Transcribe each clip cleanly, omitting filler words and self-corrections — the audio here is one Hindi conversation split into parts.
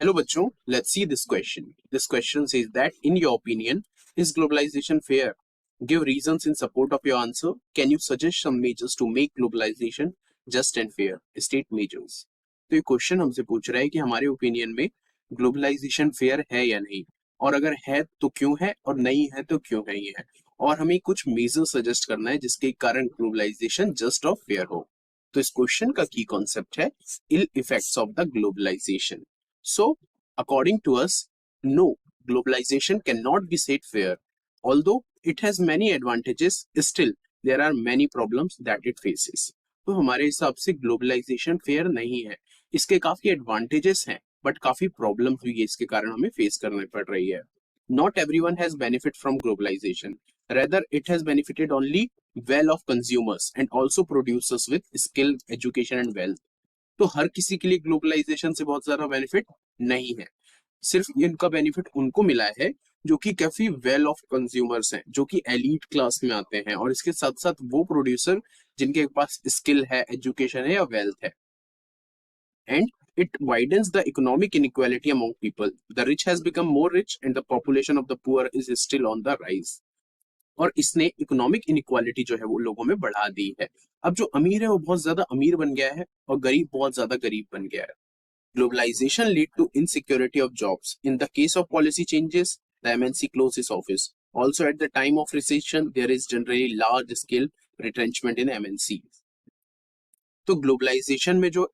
Hello बच्चों, let's see this question. This question says that in your opinion, is globalization fair? Give reasons in support of your answer. Can you suggest some measures to make globalization just and fair? State measures. तो ये क्वेश्चन हमसे पूछ रहा है कि हमारे ओपिनियन में ग्लोबलाइजेशन फेयर है या नहीं, और अगर है तो क्यों है, और नहीं है तो क्यों नहीं है, और हमें कुछ मेजर सजेस्ट करना है जिसके कारण ग्लोबलाइजेशन जस्ट और फेयर हो। तो इस क्वेश्चन का की कॉन्सेप्ट है ill effects of the globalization. So, according to us, no, globalization cannot be said fair. Although it has many advantages, still there are many problems that it faces. तो हमारे हिसाब से ग्लोबलाइजेशन फेयर नहीं है। इसके काफी एडवांटेजेस हैं, बट काफी प्रॉब्लम हुई है इसके कारण हमें फेस करने पड़ रही है। Not everyone has benefit from globalization. Rather, it has benefited only well of consumers and also producers with skill, education and wealth. तो हर किसी के लिए ग्लोबलाइजेशन से बहुत ज्यादा बेनिफिट नहीं है। सिर्फ इनका बेनिफिट उनको मिला है जो कि काफी वेल ऑफ कंज्यूमर्स हैं, जो कि एलीट क्लास में आते हैं, और इसके साथ साथ वो प्रोड्यूसर जिनके पास स्किल है, एजुकेशन है या वेल्थ है। And it widens the economic inequality among people. The rich has become more rich and the population of the poor is still on the rise. और इसने इकोनॉमिक इनइक्वालिटी जो है वो लोगों में बढ़ा दी है। अब जो अमीर है वो बहुत ज्यादा अमीर बन गया है और गरीब बहुत ज्यादा गरीब बन गया है। Globalization lead to insecurity of jobs. In the case of policy changes, the MNC closes its office. Also, at the time of recession, there is generally large scale retrenchment in MNC. तो ग्लोबलाइजेशन में जो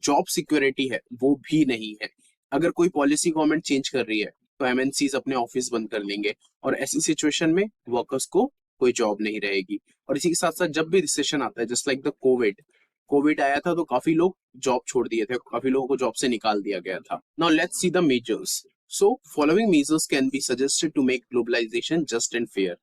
जॉब सिक्योरिटी है वो भी नहीं है। अगर कोई पॉलिसी गवर्नमेंट चेंज कर रही है तो एमएनसीज अपने ऑफिस बंद कर देंगे, और ऐसी सिचुएशन में वर्कर्स को कोई जॉब नहीं रहेगी। और इसी के साथ साथ जब भी रिसेशन आता है, जस्ट लाइक द कोविड आया था, तो काफी लोग जॉब छोड़ दिए थे, काफी लोगों को जॉब से निकाल दिया गया था। Now let's see the measures. So following measures can be suggested to make globalization just and fair.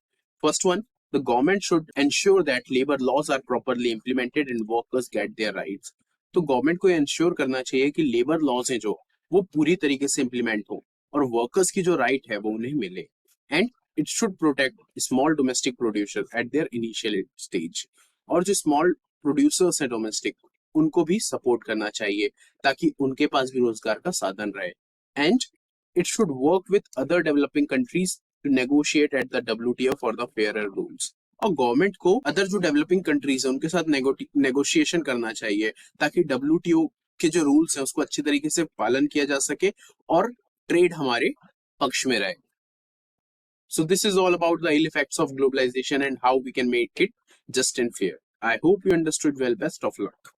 First one, the government should ensure that labor laws are properly implemented and workers get their rights. तो गवर्नमेंट को इंश्योर करना चाहिए कि लेबर लॉज हैं जो वो पूरी तरीके से इंप्लीमेंट हो और वर्कर्स की जो राइट है वो उन्हें मिले। And it should protect small domestic producer eight their initial stage. और जो स्मॉल प्रोड्यूसर्स हैं डोमेस्टिक, उनको भी सपोर्ट करना चाहिए ताकि उनके पास भी रोजगार का साधन रहे। And it should work with other developing countries to negotiate at the WTO for the fairer rules. और गवर्नमेंट को अदर जो डेवलपिंग कंट्रीज है उनके साथ नेगोशिएशन करना चाहिए ताकि WTO के जो रूल्स हैं उसको अच्छी तरीके से पालन किया जा सके और ट्रेड हमारे पक्ष में रहे। So this is all about the ill effects of globalization and how we can make it just and fair. I hope you understood well. Best of luck.